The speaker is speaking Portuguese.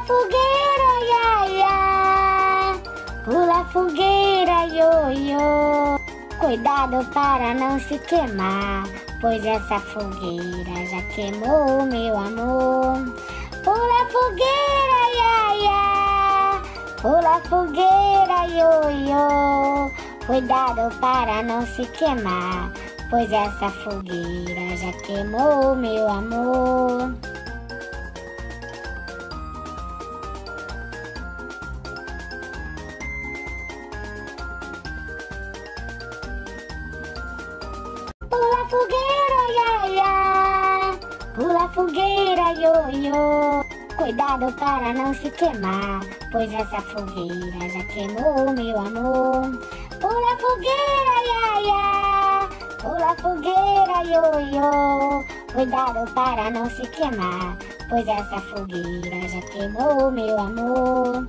fogueira, ia, ia. Pula fogueira, ioiô. Cuidado para não se queimar, pois essa fogueira já queimou meu amor. Pula fogueira, ia, ia. Pula fogueira, ioiô. Cuidado para não se queimar, pois essa fogueira já queimou meu amor. Pula fogueira, ia, ia. Pula fogueira, ioiô. Cuidado para não se queimar, pois essa fogueira já queimou meu amor. Pula fogueira, ia, ia. Pula fogueira, ioiô. Cuidado para não se queimar, pois essa fogueira já queimou meu amor.